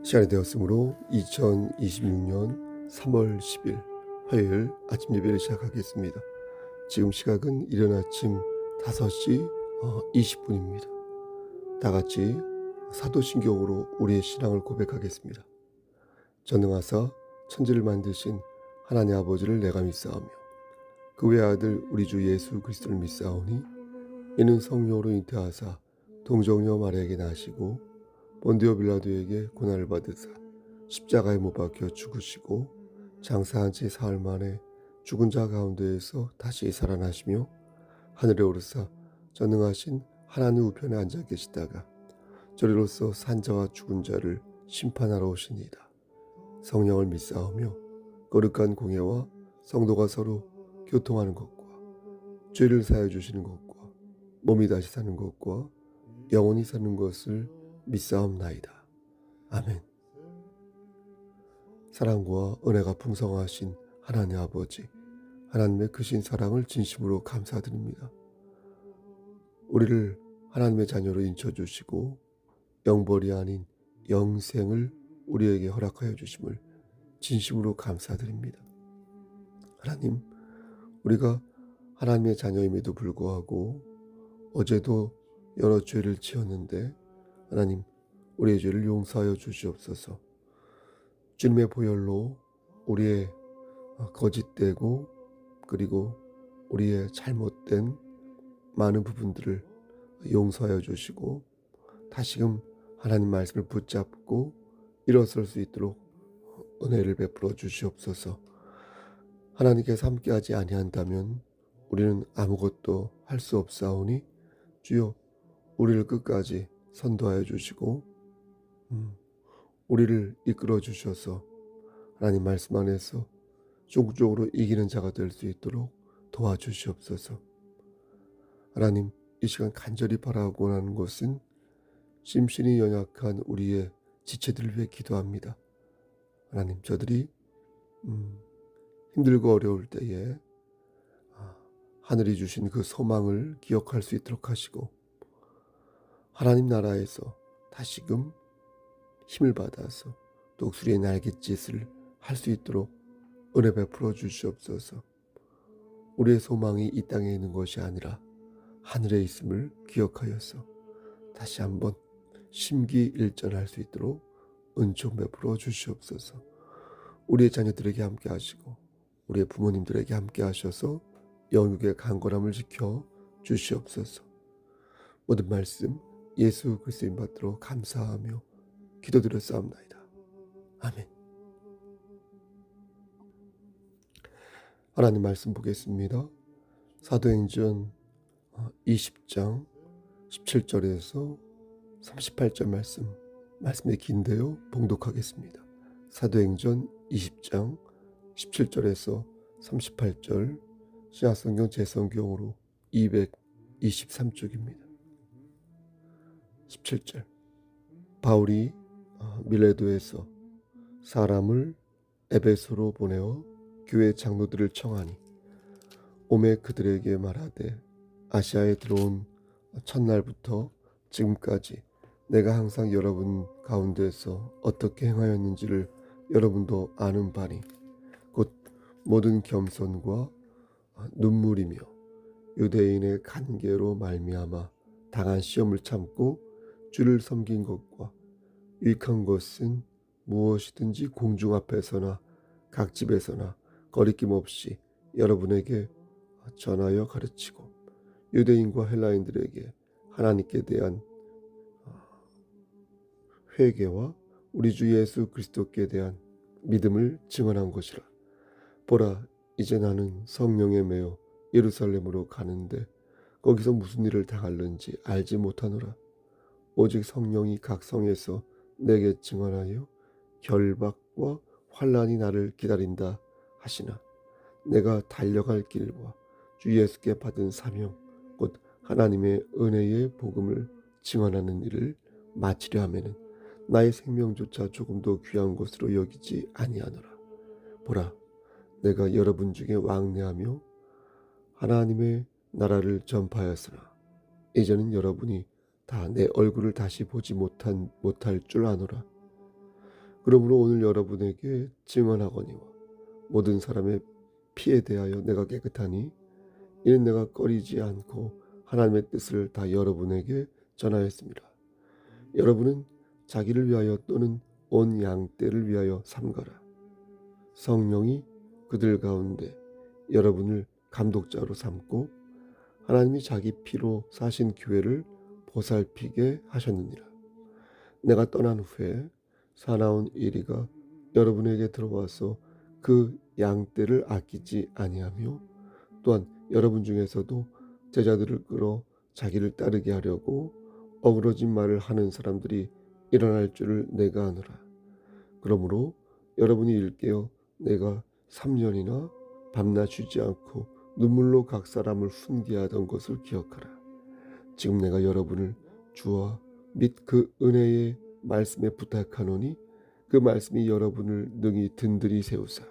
시간이 되었으므로 2026년 3월 10일 화요일 아침 예배를 시작하겠습니다. 지금 시각은 이른 아침 5시 20분입니다. 다 같이 사도신경으로 우리의 신앙을 고백하겠습니다. 전능하사 천지를 만드신 하나님 아버지를 내가 믿사오며 그 외아들 우리 주 예수 그리스도를 믿사오니 이는 성령으로 잉태하사 동정녀 마리아에게 나시고 본디오 빌라도에게 고난을 받으사 십자가에 못 박혀 죽으시고 장사한 지 사흘 만에 죽은 자 가운데에서 다시 살아나시며 하늘에 오르사 전능하신 하나님 우편에 앉아 계시다가 저리로서 산자와 죽은 자를 심판하러 오시니이다. 성령을 믿사오며 거룩한 공예와 성도가 서로 교통하는 것과 죄를 사하여 주시는 것과 몸이 다시 사는 것과 영원히 사는 것을 믿사옵나이다. 아멘. 사랑과 은혜가 풍성하신 하나님 아버지, 하나님의 크신 사랑을 진심으로 감사드립니다. 우리를 하나님의 자녀로 인쳐주시고 영벌이 아닌 영생을 우리에게 허락하여 주심을 진심으로 감사드립니다. 하나님, 우리가 하나님의 자녀임에도 불구하고 어제도 여러 죄를 지었는데 하나님, 우리의 죄를 용서하여 주시옵소서. 주님의 보혈로 우리의 거짓되고 그리고 우리의 잘못된 많은 부분들을 용서하여 주시고 다시금 하나님 말씀을 붙잡고 일어설 수 있도록 은혜를 베풀어 주시옵소서. 하나님께서 함께하지 아니한다면 우리는 아무것도 할 수 없사오니 주여 우리를 끝까지 선도하여 주시고 우리를 이끌어 주셔서 하나님 말씀 안에서 종국적으로 이기는 자가 될 수 있도록 도와주시옵소서. 하나님, 이 시간 간절히 바라고 하는 것은 심신이 연약한 우리의 지체들을 위해 기도합니다. 하나님, 저들이 힘들고 어려울 때에 하늘이 주신 그 소망을 기억할 수 있도록 하시고 하나님 나라에서 다시금 힘을 받아서 독수리의 날갯짓을 할 수 있도록 은혜 베풀어 주시옵소서. 우리의 소망이 이 땅에 있는 것이 아니라 하늘에 있음을 기억하여서 다시 한번 심기일전할 수 있도록 은총 베풀어 주시옵소서. 우리의 자녀들에게 함께 하시고 우리의 부모님들에게 함께 하셔서 영육의 강건함을 지켜 주시옵소서. 모든 말씀 예수 그리스도인 받들어 감사하며 기도드렸사옵나이다. 아멘. 하나님 말씀 보겠습니다. 사도행전 20장 17절에서 38절 말씀이 긴데요. 봉독하겠습니다. 사도행전 20장 17절에서 38절 신약성경 재성경으로 223쪽입니다. 17절 바울이 밀레도에서 사람을 에베소로 보내어 교회 장로들을 청하니 오매 그들에게 말하되 아시아에 들어온 첫날부터 지금까지 내가 항상 여러분 가운데서 어떻게 행하였는지를 여러분도 아는 바니 곧 모든 겸손과 눈물이며 유대인의 간계로 말미암아 당한 시험을 참고 주를 섬긴 것과 유익한 것은 무엇이든지 공중 앞에서나 각 집에서나 거리낌 없이 여러분에게 전하여 가르치고 유대인과 헬라인들에게 하나님께 대한 회개와 우리 주 예수 그리스도께 대한 믿음을 증언한 것이라. 보라, 이제 나는 성령에 매여 예루살렘으로 가는데 거기서 무슨 일을 당할는지 알지 못하노라. 오직 성령이 각 성에서 내게 증언하여 결박과 환난이 나를 기다린다 하시나 내가 달려갈 길과 주 예수께 받은 사명 곧 하나님의 은혜의 복음을 증언하는 일을 마치려 하면은 나의 생명조차 조금도 귀한 것으로 여기지 아니하노라. 보라, 내가 여러분 중에 왕래하며 하나님의 나라를 전파하였으나 이제는 여러분이 다 내 얼굴을 다시 보지 못할 줄 아노라. 그러므로 오늘 여러분에게 증언하거니와 모든 사람의 피에 대하여 내가 깨끗하니 이는 내가 꺼리지 않고 하나님의 뜻을 다 여러분에게 전하였습니다. 여러분은 자기를 위하여 또는 온 양떼를 위하여 삼가라. 성령이 그들 가운데 여러분을 감독자로 삼고 하나님이 자기 피로 사신 교회를 보살피게 하셨느니라. 내가 떠난 후에 사나운 이리가 여러분에게 들어와서 그 양떼를 아끼지 아니하며 또한 여러분 중에서도 제자들을 끌어 자기를 따르게 하려고 어그러진 말을 하는 사람들이 일어날 줄을 내가 아노라. 그러므로 여러분이 일깨어 내가 3년이나 밤낮 쉬지 않고 눈물로 각 사람을 훈계하던 것을 기억하라. 지금 내가 여러분을 주와 및 그 은혜의 말씀에 부탁하노니 그 말씀이 여러분을 능히 든든히 세우사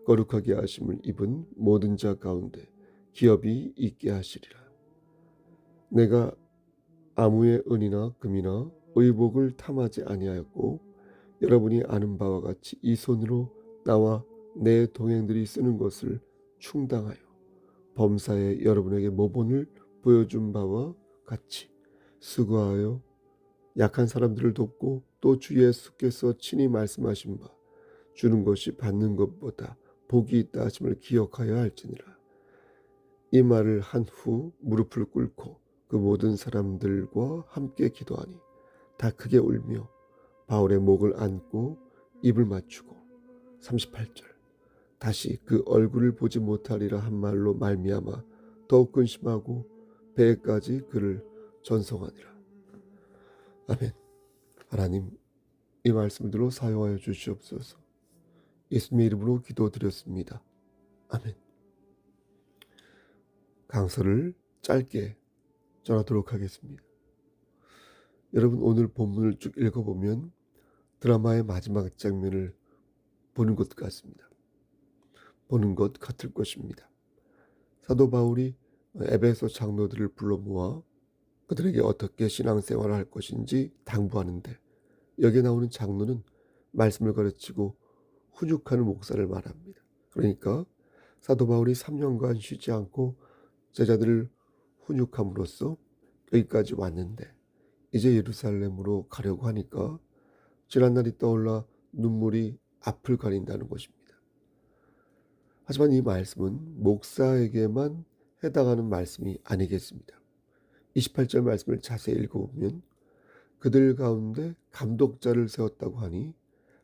거룩하게 하심을 입은 모든 자 가운데 기업이 있게 하시리라. 내가 아무의 은이나 금이나 의복을 탐하지 아니하였고 여러분이 아는 바와 같이 이 손으로 나와 내 동행들이 쓰는 것을 충당하여 범사에 여러분에게 모본을 보여준 바와 같이 수고하여 약한 사람들을 돕고 또 주 예수께서 친히 말씀하신 바 주는 것이 받는 것보다 복이 있다 하심을 기억하여 할지니라. 이 말을 한 후 무릎을 꿇고 그 모든 사람들과 함께 기도하니 다 크게 울며 바울의 목을 안고 입을 맞추고 38절 다시 그 얼굴을 보지 못하리라 한 말로 말미암아 더욱 근심하고 배에까지 그를 전송하니라. 아멘. 하나님, 이 말씀들로 사용하여 주시옵소서. 예수님의 이름으로 기도드렸습니다. 아멘. 강서를 짧게 전하도록 하겠습니다. 여러분, 오늘 본문을 쭉 읽어보면 드라마의 마지막 장면을 보는 것 같습니다. 보는 것 같을 것입니다. 사도 바울이 에베소 장로들을 불러 모아 그들에게 어떻게 신앙생활을 할 것인지 당부하는데 여기에 나오는 장로는 말씀을 가르치고 훈육하는 목사를 말합니다. 그러니까 사도 바울이 3년간 쉬지 않고 제자들을 훈육함으로써 여기까지 왔는데 이제 예루살렘으로 가려고 하니까 지난날이 떠올라 눈물이 앞을 가린다는 것입니다. 하지만 이 말씀은 목사에게만 해당하는 말씀이 아니겠습니다. 28절 말씀을 자세히 읽어보면 그들 가운데 감독자를 세웠다고 하니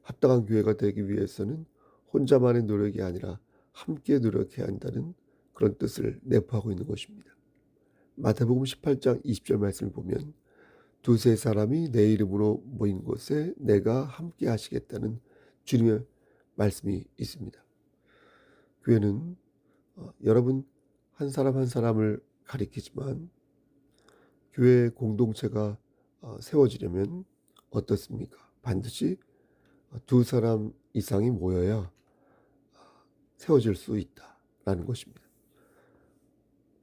합당한 교회가 되기 위해서는 혼자만의 노력이 아니라 함께 노력해야 한다는 그런 뜻을 내포하고 있는 것입니다. 마태복음 18장 20절 말씀을 보면 두세 사람이 내 이름으로 모인 곳에 내가 함께 하시겠다는 주님의 말씀이 있습니다. 교회는 여러분 한 사람 한 사람을 가리키지만 교회 공동체가 세워지려면 어떻습니까? 반드시 두 사람 이상이 모여야 세워질 수 있다라는 것입니다.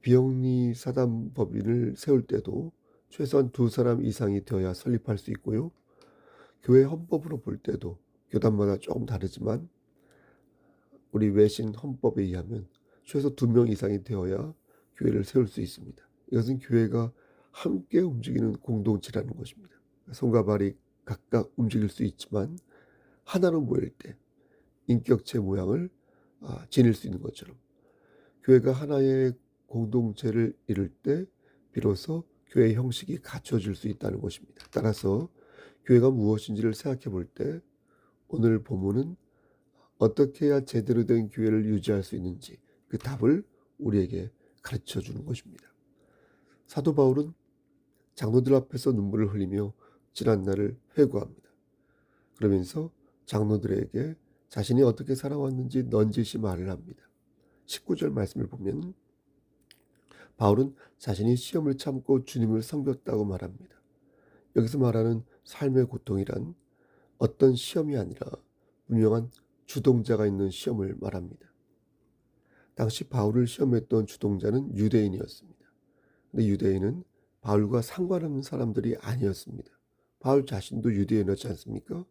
비영리 사단법인을 세울 때도 최소한 두 사람 이상이 되어야 설립할 수 있고요. 교회 헌법으로 볼 때도 교단마다 조금 다르지만 우리 외신 헌법에 의하면 최소 2명 이상이 되어야 교회를 세울 수 있습니다. 이것은 교회가 함께 움직이는 공동체라는 것입니다. 손과 발이 각각 움직일 수 있지만 하나로 모일 때 인격체 모양을 지닐 수 있는 것처럼 교회가 하나의 공동체를 이룰 때 비로소 교회의 형식이 갖춰질 수 있다는 것입니다. 따라서 교회가 무엇인지를 생각해 볼 때 오늘 본문은 어떻게 해야 제대로 된 교회를 유지할 수 있는지 그 답을 우리에게 가르쳐 주는 것입니다. 사도 바울은 장로들 앞에서 눈물을 흘리며 지난 날을 회고합니다. 그러면서 장로들에게 자신이 어떻게 살아왔는지 넌지시 말을 합니다. 19절 말씀을 보면 바울은 자신이 시험을 참고 주님을 섬겼다고 말합니다. 여기서 말하는 삶의 고통이란 어떤 시험이 아니라 분명한 주동자가 있는 시험을 말합니다. 당시 바울을 시험했던 주동자는 유대인이었습니다. 근데 유대인은 바울과 상관없는 사람들이 아니었습니다. 바울 자신도 유대인이었지 않습니까?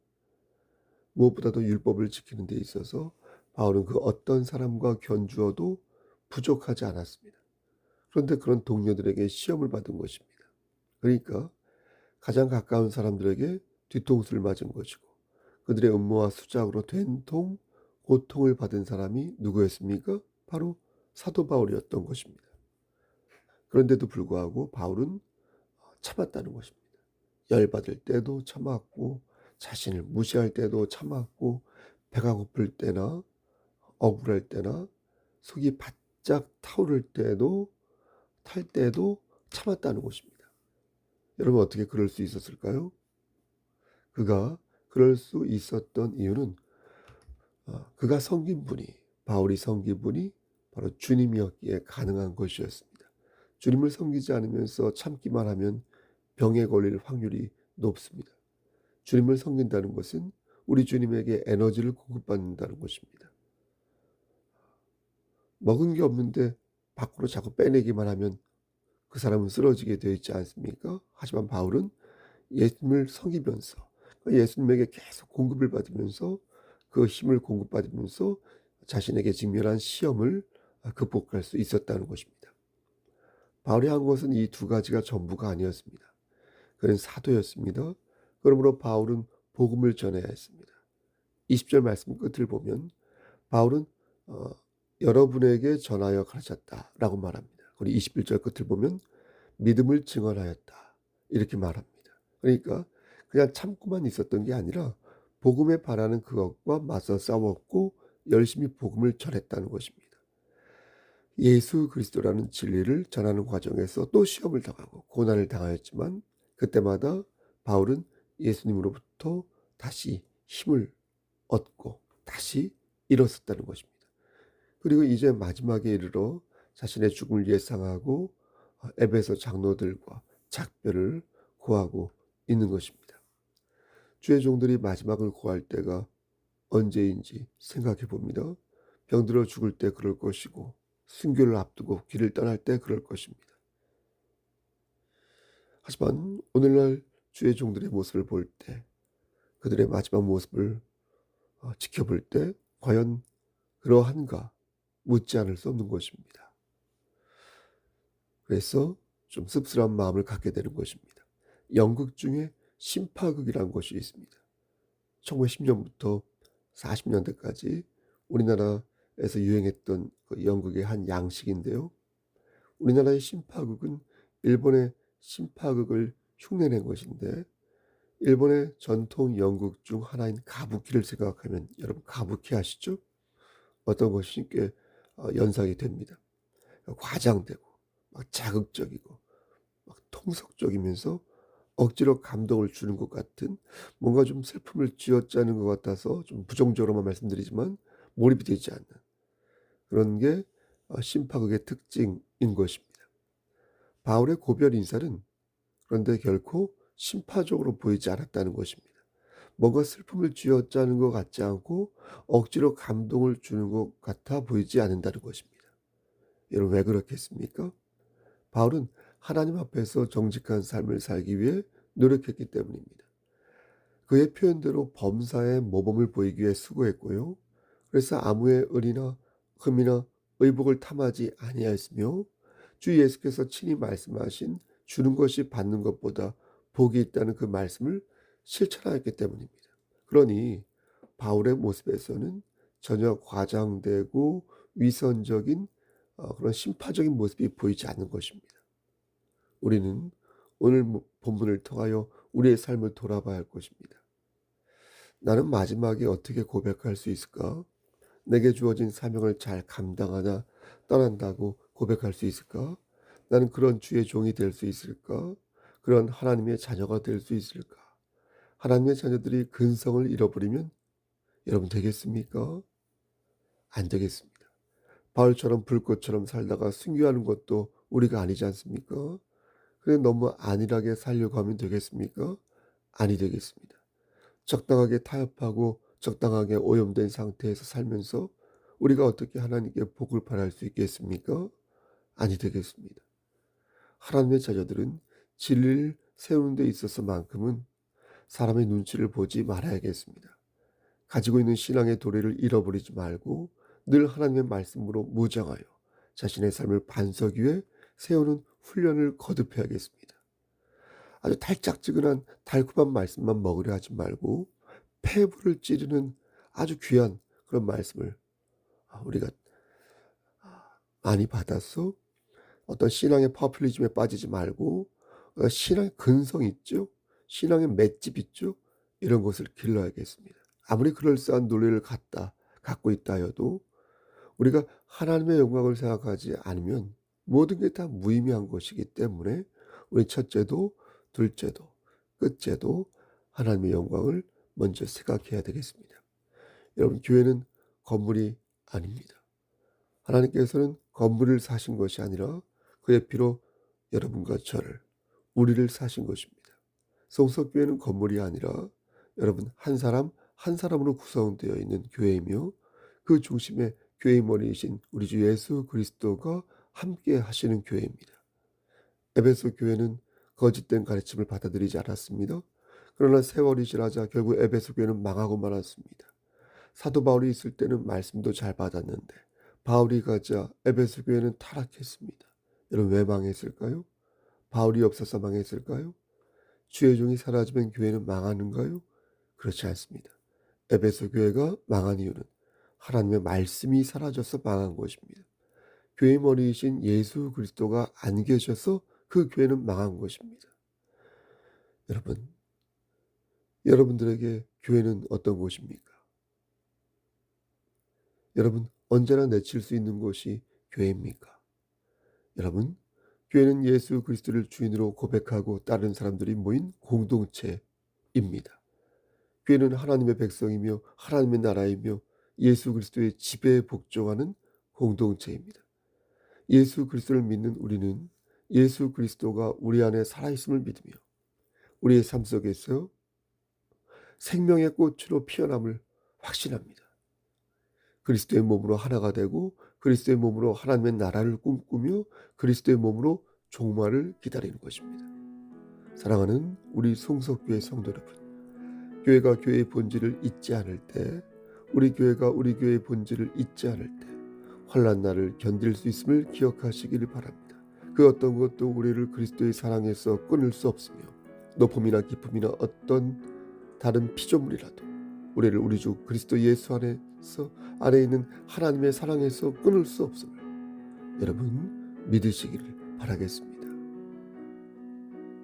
무엇보다도 율법을 지키는 데 있어서 바울은 그 어떤 사람과 견주어도 부족하지 않았습니다. 그런데 그런 동료들에게 시험을 받은 것입니다. 그러니까 가장 가까운 사람들에게 뒤통수를 맞은 것이고, 그들의 음모와 수작으로 된통 고통을 받은 사람이 누구였습니까? 바로 사도 바울이었던 것입니다. 그런데도 불구하고 바울은 참았다는 것입니다. 열받을 때도 참았고, 자신을 무시할 때도 참았고, 배가 고플 때나 억울할 때나 속이 바짝 타오를 때도 탈 때도 참았다는 것입니다. 여러분, 어떻게 그럴 수 있었을까요? 그가 그럴 수 있었던 이유는 그가 섬긴 분이, 바울이 섬긴 분이 바로 주님이었기에 가능한 것이었습니다. 주님을 섬기지 않으면서 참기만 하면 병에 걸릴 확률이 높습니다. 주님을 섬긴다는 것은 우리 주님에게 에너지를 공급받는다는 것입니다. 먹은 게 없는데 밖으로 자꾸 빼내기만 하면 그 사람은 쓰러지게 되어 있지 않습니까? 하지만 바울은 예수님을 섬기면서 예수님에게 계속 공급을 받으면서 그 힘을 공급받으면서 자신에게 직면한 시험을 극복할 수 있었다는 것입니다. 바울이 한 것은 이 두 가지가 전부가 아니었습니다. 그는 사도였습니다. 그러므로 바울은 복음을 전해야 했습니다. 20절 말씀 끝을 보면 바울은 어, 여러분에게 전하여 가르쳤다라고 말합니다. 그리고 21절 끝을 보면 믿음을 증언하였다 이렇게 말합니다. 그러니까 그냥 참고만 있었던 게 아니라 복음에 바라는 그것과 맞서 싸웠고 열심히 복음을 전했다는 것입니다. 예수 그리스도라는 진리를 전하는 과정에서 또 시험을 당하고 고난을 당하였지만 그때마다 바울은 예수님으로부터 다시 힘을 얻고 다시 일어섰다는 것입니다. 그리고 이제 마지막에 이르러 자신의 죽음을 예상하고 에베소 장로들과 작별을 고하고 있는 것입니다. 주의 종들이 마지막을 고할 때가 언제인지 생각해 봅니다. 병들어 죽을 때 그럴 것이고 순교를 앞두고 길을 떠날 때 그럴 것입니다. 하지만 오늘날 주의 종들의 모습을 볼 때, 그들의 마지막 모습을 지켜볼 때 과연 그러한가 묻지 않을 수 없는 것입니다. 그래서 좀 씁쓸한 마음을 갖게 되는 것입니다. 연극 중에 심파극이라는 것이 있습니다. 1910년부터 40년대까지 우리나라에서 유행했던 그 연극의 한 양식인데요. 우리나라의 심파극은 일본의 심파극을 흉내낸 것인데, 일본의 전통 연극 중 하나인 가부키를 생각하면 여러분 가부키 아시죠? 어떤 것이 꽤 연상이 됩니다. 과장되고 막 자극적이고 막 통속적이면서 억지로 감동을 주는 것 같은, 뭔가 좀 슬픔을 쥐어짜는 것 같아서 좀 부정적으로만 말씀드리지만 몰입이 되지 않는 그런 게 심파극의 특징인 것입니다. 바울의 고별 인사는 그런데 결코 심파적으로 보이지 않았다는 것입니다. 뭔가 슬픔을 쥐어짜는 것 같지 않고 억지로 감동을 주는 것 같아 보이지 않는다는 것입니다. 여러분, 왜 그렇겠습니까? 바울은 하나님 앞에서 정직한 삶을 살기 위해 노력했기 때문입니다. 그의 표현대로 범사에 모범을 보이기 위해 수고했고요. 그래서 아무의 은이나 흠이나 의복을 탐하지 아니하였으며 주 예수께서 친히 말씀하신 주는 것이 받는 것보다 복이 있다는 그 말씀을 실천하였기 때문입니다. 그러니 바울의 모습에서는 전혀 과장되고 위선적인 그런 심파적인 모습이 보이지 않는 것입니다. 우리는 오늘 본문을 통하여 우리의 삶을 돌아봐야 할 것입니다. 나는 마지막에 어떻게 고백할 수 있을까? 내게 주어진 사명을 잘 감당하나 떠난다고 고백할 수 있을까? 나는 그런 주의 종이 될 수 있을까? 그런 하나님의 자녀가 될 수 있을까? 하나님의 자녀들이 근성을 잃어버리면 여러분 되겠습니까? 안 되겠습니다. 바울처럼 불꽃처럼 살다가 순교하는 것도 우리가 아니지 않습니까? 그래 너무 안일하게 살려고 하면 되겠습니까? 아니 되겠습니다. 적당하게 타협하고 적당하게 오염된 상태에서 살면서 우리가 어떻게 하나님께 복을 바랄 수 있겠습니까? 아니 되겠습니다. 하나님의 자녀들은 진리를 세우는 데 있어서만큼은 사람의 눈치를 보지 말아야겠습니다. 가지고 있는 신앙의 도래를 잃어버리지 말고 늘 하나님의 말씀으로 무장하여 자신의 삶을 반석 위에 세우는 훈련을 거듭해야겠습니다. 아주 달짝지근한 달콤한 말씀만 먹으려 하지 말고 폐부를 찌르는 아주 귀한 그런 말씀을 우리가 많이 받아서 어떤 신앙의 퍼퓰리즘에 빠지지 말고 신앙의 근성 있죠? 신앙의 맷집 있죠? 이런 것을 길러야겠습니다. 아무리 그럴싸한 논리를 갖고 있다 하여도 우리가 하나님의 영광을 생각하지 않으면 모든 게 다 무의미한 것이기 때문에 우리 첫째도 둘째도 끝째도 하나님의 영광을 먼저 생각해야 되겠습니다. 여러분, 교회는 건물이 아닙니다. 하나님께서는 건물을 사신 것이 아니라 그의 피로 여러분과 저를, 우리를 사신 것입니다. 성석교회는 건물이 아니라 여러분 한 사람 한 사람으로 구성되어 있는 교회이며 그 중심에 교회의 머리이신 우리 주 예수 그리스도가 함께 하시는 교회입니다. 에베소 교회는 거짓된 가르침을 받아들이지 않았습니다. 그러나 세월이 지나자 결국 에베소 교회는 망하고 말았습니다. 사도 바울이 있을 때는 말씀도 잘 받았는데 바울이 가자 에베소 교회는 타락했습니다. 여러분, 왜 망했을까요? 바울이 없어서 망했을까요? 주의 종이 사라지면 교회는 망하는가요? 그렇지 않습니다. 에베소 교회가 망한 이유는 하나님의 말씀이 사라져서 망한 것입니다. 교회의 머리이신 예수 그리스도가 안 계셔서 그 교회는 망한 것입니다. 여러분, 여러분들에게 교회는 어떤 곳입니까? 여러분, 언제나 내칠 수 있는 곳이 교회입니까? 여러분, 교회는 예수 그리스도를 주인으로 고백하고 따르는 사람들이 모인 공동체입니다. 교회는 하나님의 백성이며 하나님의 나라이며 예수 그리스도의 지배에 복종하는 공동체입니다. 예수 그리스도를 믿는 우리는 예수 그리스도가 우리 안에 살아있음을 믿으며 우리의 삶 속에서 생명의 꽃으로 피어남을 확신합니다. 그리스도의 몸으로 하나가 되고 그리스도의 몸으로 하나님의 나라를 꿈꾸며 그리스도의 몸으로 종말을 기다리는 것입니다. 사랑하는 우리 송석교회 성도 여러분, 교회가 교회의 본질을 잊지 않을 때, 우리 교회가 우리 교회의 본질을 잊지 않을 때 환난 날을 견딜 수 있음을 기억하시기를 바랍니다. 그 어떤 것도 우리를 그리스도의 사랑에서 끊을 수 없으며 높음이나 깊음이나 어떤 다른 피조물이라도 우리를 우리 주 그리스도 예수 안에 있는 하나님의 사랑에서 끊을 수 없음을 여러분 믿으시기를 바라겠습니다.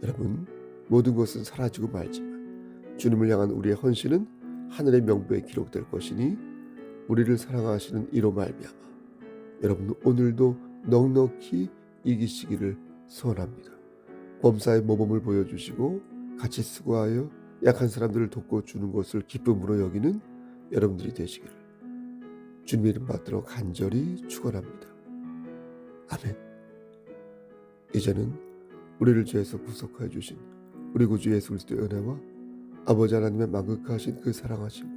여러분, 모든 것은 사라지고 말지만 주님을 향한 우리의 헌신은 하늘의 명부에 기록될 것이니 우리를 사랑하시는 이로 말미암아 여러분 오늘도 넉넉히 이기시기를 소원합니다. 범사의 모범을 보여주시고 같이 수고하여 약한 사람들을 돕고 주는 것을 기쁨으로 여기는 여러분들이 되시기를 주님의 이름 받들어 간절히 축원합니다. 아멘. 이제는 우리를 죄에서 구속하여 주신 우리 구주 예수 그리스도의 은혜와 아버지 하나님의 만극하신 그 사랑하시고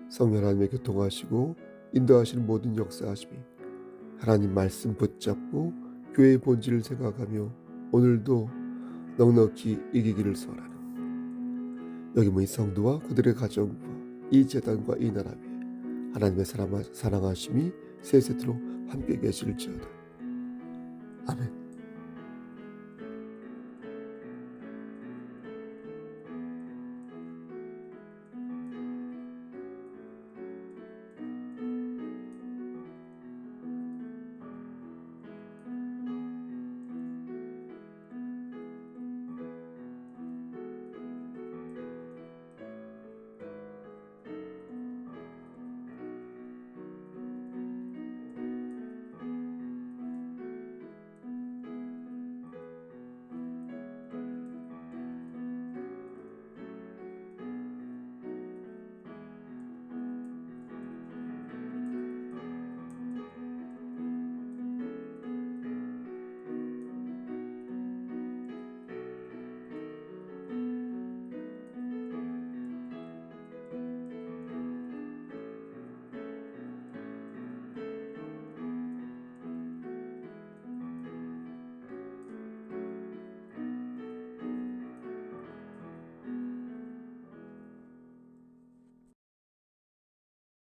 성령 하나님의 교통하시고 인도하시는 모든 역사하심이 하나님 말씀 붙잡고 교회의 본질을 생각하며 오늘도 넉넉히 이기기를 소원하는 여기 모인 성도와 그들의 가정과 이 재단과 이 나라 위에 하나님의 사랑하심이 세세토록 함께 계실지어다. 아멘.